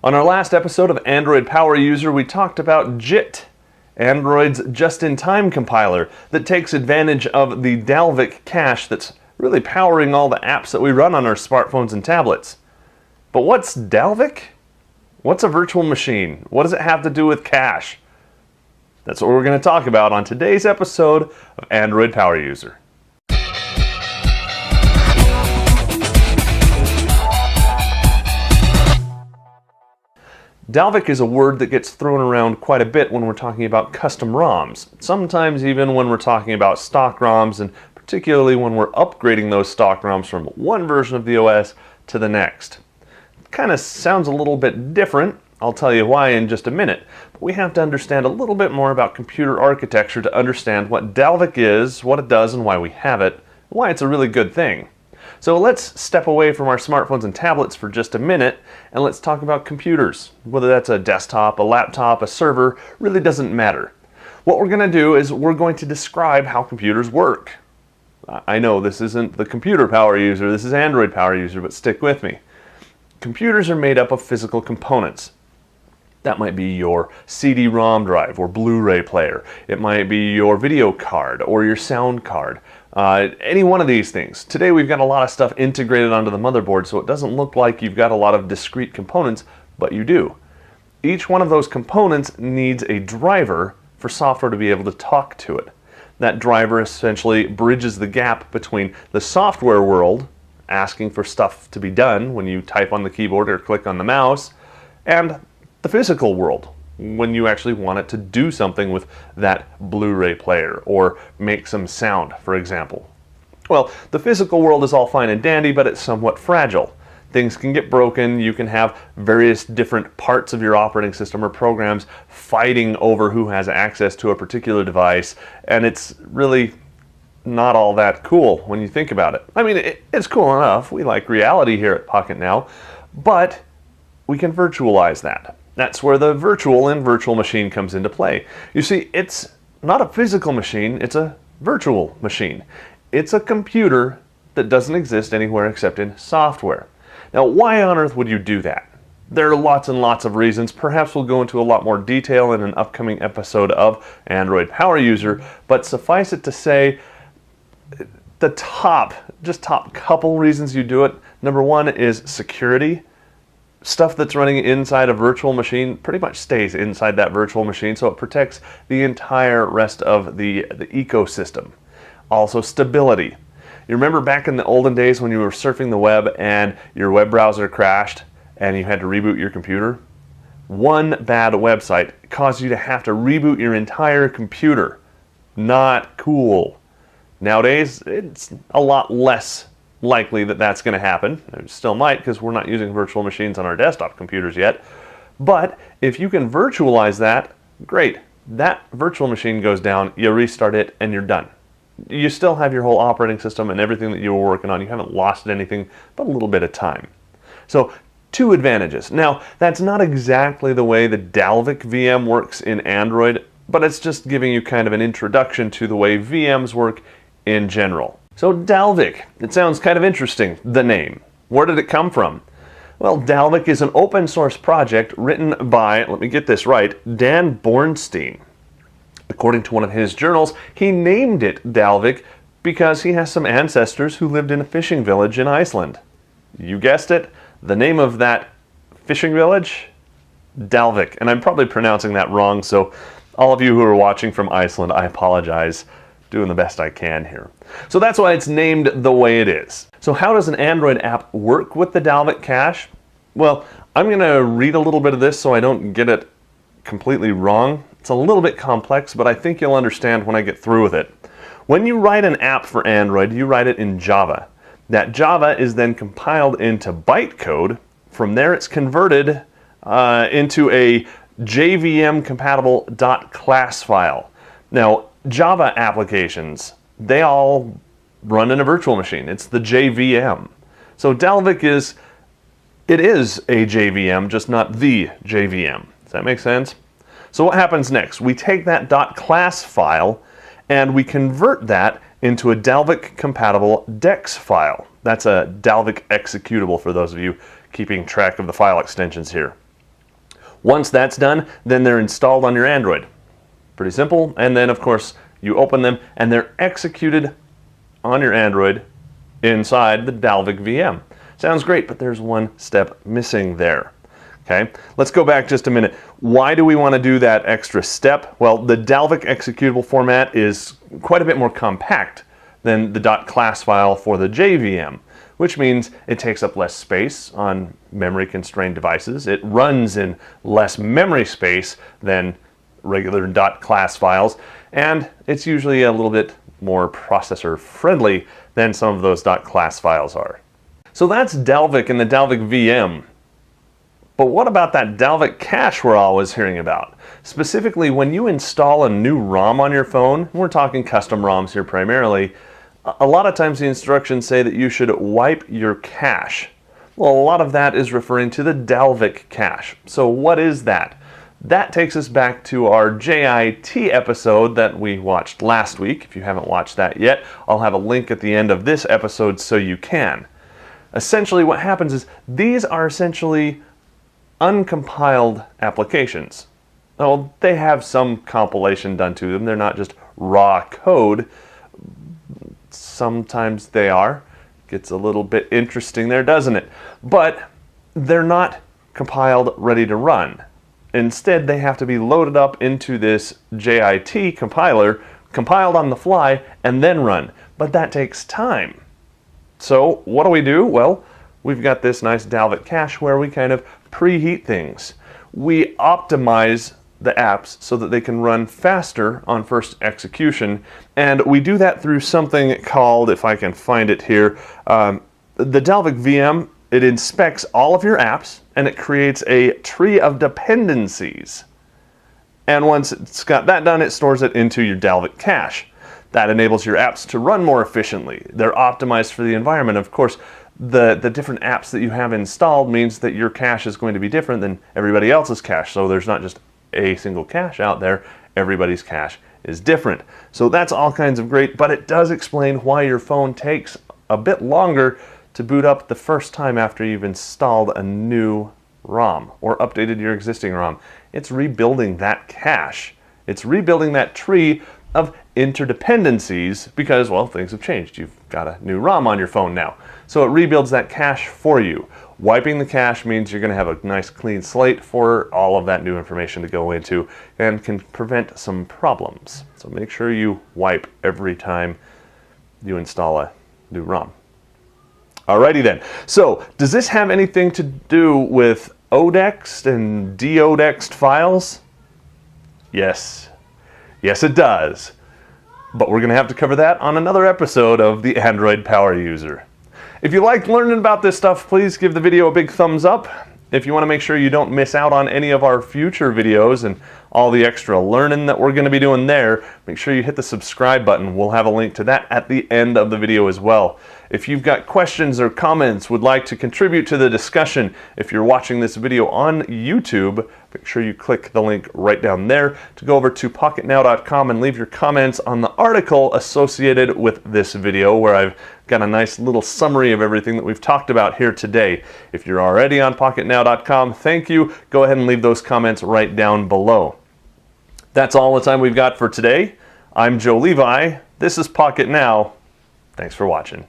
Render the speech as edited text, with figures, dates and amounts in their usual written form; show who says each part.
Speaker 1: On our last episode of Android Power User, we talked about JIT, Android's just-in-time compiler that takes advantage of the Dalvik cache that's really powering all the apps that we run on our smartphones and tablets. But what's Dalvik? What's a virtual machine? What does it have to do with cache? That's what we're going to talk about on today's episode of Android Power User. Dalvik is a word that gets thrown around quite a bit when we're talking about custom ROMs, sometimes even when we're talking about stock ROMs, and particularly when we're upgrading those stock ROMs from one version of the OS to the next. It kind of sounds a little bit different. I'll tell you why in just a minute, but we have to understand a little bit more about computer architecture to understand what Dalvik is, what it does, and why we have it, and why it's a really good thing. So let's step away from our smartphones and tablets for just a minute and let's talk about computers. Whether that's a desktop, a laptop, a server, really doesn't matter. What we're going to do is we're going to describe how computers work. I know this isn't the computer power user, this is Android power user, but stick with me. Computers are made up of physical components. That might be your CD-ROM drive or Blu-ray player. It might be your video card or your sound card. Any one of these things. Today we've got a lot of stuff integrated onto the motherboard, so it doesn't look like you've got a lot of discrete components, but you do. Each one of those components needs a driver for software to be able to talk to it. That driver essentially bridges the gap between the software world, asking for stuff to be done when you type on the keyboard or click on the mouse, and the physical world, when you actually want it to do something with that Blu-ray player or make some sound, for example. Well, the physical world is all fine and dandy, but it's somewhat fragile. Things can get broken, you can have various different parts of your operating system or programs fighting over who has access to a particular device, and it's really not all that cool when you think about it. I mean, it's cool enough, we like reality here at Pocketnow, but we can virtualize that. That's where the virtual in virtual machine comes into play. You see, it's not a physical machine, it's a virtual machine. It's a computer that doesn't exist anywhere except in software. Now, why on earth would you do that? There are lots and lots of reasons. Perhaps we'll go into a lot more detail in an upcoming episode of Android Power User, but suffice it to say, the top couple reasons you do it. Number one is security. Stuff that's running inside a virtual machine pretty much stays inside that virtual machine, so it protects the entire rest of the ecosystem. Also, stability. You remember back in the olden days when you were surfing the web and your web browser crashed and you had to reboot your computer? One bad website caused you to have to reboot your entire computer. Not cool. Nowadays, it's a lot less likely that that's going to happen. It still might, because we're not using virtual machines on our desktop computers yet. But if you can virtualize that, great. That virtual machine goes down, you restart it, and you're done. You still have your whole operating system and everything that you were working on. You haven't lost anything but a little bit of time. So, two advantages. Now, that's not exactly the way the Dalvik VM works in Android, but it's just giving you kind of an introduction to the way VMs work in general. So Dalvik, it sounds kind of interesting, the name. Where did it come from? Well, Dalvik is an open source project written by, let me get this right, Dan Bornstein. According to one of his journals, he named it Dalvik because he has some ancestors who lived in a fishing village in Iceland. You guessed it, the name of that fishing village? Dalvik, and I'm probably pronouncing that wrong, so all of you who are watching from Iceland, I apologize. Doing the best I can here. So that's why it's named the way it is. So how does an Android app work with the Dalvik cache? Well, I'm going to read a little bit of this so I don't get it completely wrong. It's a little bit complex, but I think you'll understand when I get through with it. When you write an app for Android, you write it in Java. That Java is then compiled into bytecode. From there it's converted into a JVM-compatible .class file. Now, Java applications, they all run in a virtual machine. It's the JVM. So Dalvik is a JVM, just not the JVM. Does that make sense? So what happens next? We take that .class file and we convert that into a Dalvik compatible DEX file. That's a Dalvik executable for those of you keeping track of the file extensions here. Once that's done, then they're installed on your Android. Pretty simple. And then, of course, you open them and they're executed on your Android inside the Dalvik VM. Sounds great, but there's one step missing there. Okay, let's go back just a minute. Why do we want to do that extra step? Well, the Dalvik executable format is quite a bit more compact than the .class file for the JVM, which means it takes up less space on memory-constrained devices. It runs in less memory space than regular .class files, and it's usually a little bit more processor-friendly than some of those .class files are. So that's Dalvik and the Dalvik VM. But what about that Dalvik cache we're always hearing about? Specifically, when you install a new ROM on your phone, we're talking custom ROMs here primarily, a lot of times the instructions say that you should wipe your cache. Well, a lot of that is referring to the Dalvik cache. So what is that? That takes us back to our JIT episode that we watched last week. If you haven't watched that yet, I'll have a link at the end of this episode so you can. Essentially what happens is these are essentially uncompiled applications. Oh, they have some compilation done to them. They're not just raw code. Sometimes they are. Gets a little bit interesting there, doesn't it? But they're not compiled, ready to run. Instead, they have to be loaded up into this JIT compiler, compiled on the fly, and then run. But that takes time. So what do? Well, we've got this nice Dalvik cache where we kind of preheat things. We optimize the apps so that they can run faster on first execution, and we do that through something called, if I can find it here, the Dalvik VM. It inspects all of your apps and it creates a tree of dependencies. And once it's got that done, it stores it into your Dalvik cache. That enables your apps to run more efficiently. They're optimized for the environment. Of course, the different apps that you have installed means that your cache is going to be different than everybody else's cache. So there's not just a single cache out there. Everybody's cache is different. So that's all kinds of great, but it does explain why your phone takes a bit longer to boot up the first time after you've installed a new ROM or updated your existing ROM. It's rebuilding that cache. It's rebuilding that tree of interdependencies because, well, things have changed. You've got a new ROM on your phone now. So it rebuilds that cache for you. Wiping the cache means you're going to have a nice clean slate for all of that new information to go into and can prevent some problems. So make sure you wipe every time you install a new ROM. Alrighty then. So does this have anything to do with odexed and deodexed files? Yes. Yes, it does. But we're going to have to cover that on another episode of the Android Power User. If you liked learning about this stuff, please give the video a big thumbs up. If you want to make sure you don't miss out on any of our future videos and all the extra learning that we're going to be doing there, make sure you hit the subscribe button. We'll have a link to that at the end of the video as well. If you've got questions or comments, would like to contribute to the discussion, if you're watching this video on YouTube, make sure you click the link right down there to go over to pocketnow.com and leave your comments on the article associated with this video, where I've got a nice little summary of everything that we've talked about here today. If you're already on pocketnow.com, thank you. Go ahead and leave those comments right down below. That's all the time we've got for today. I'm Joe Levi. This is Pocket Now. Thanks for watching.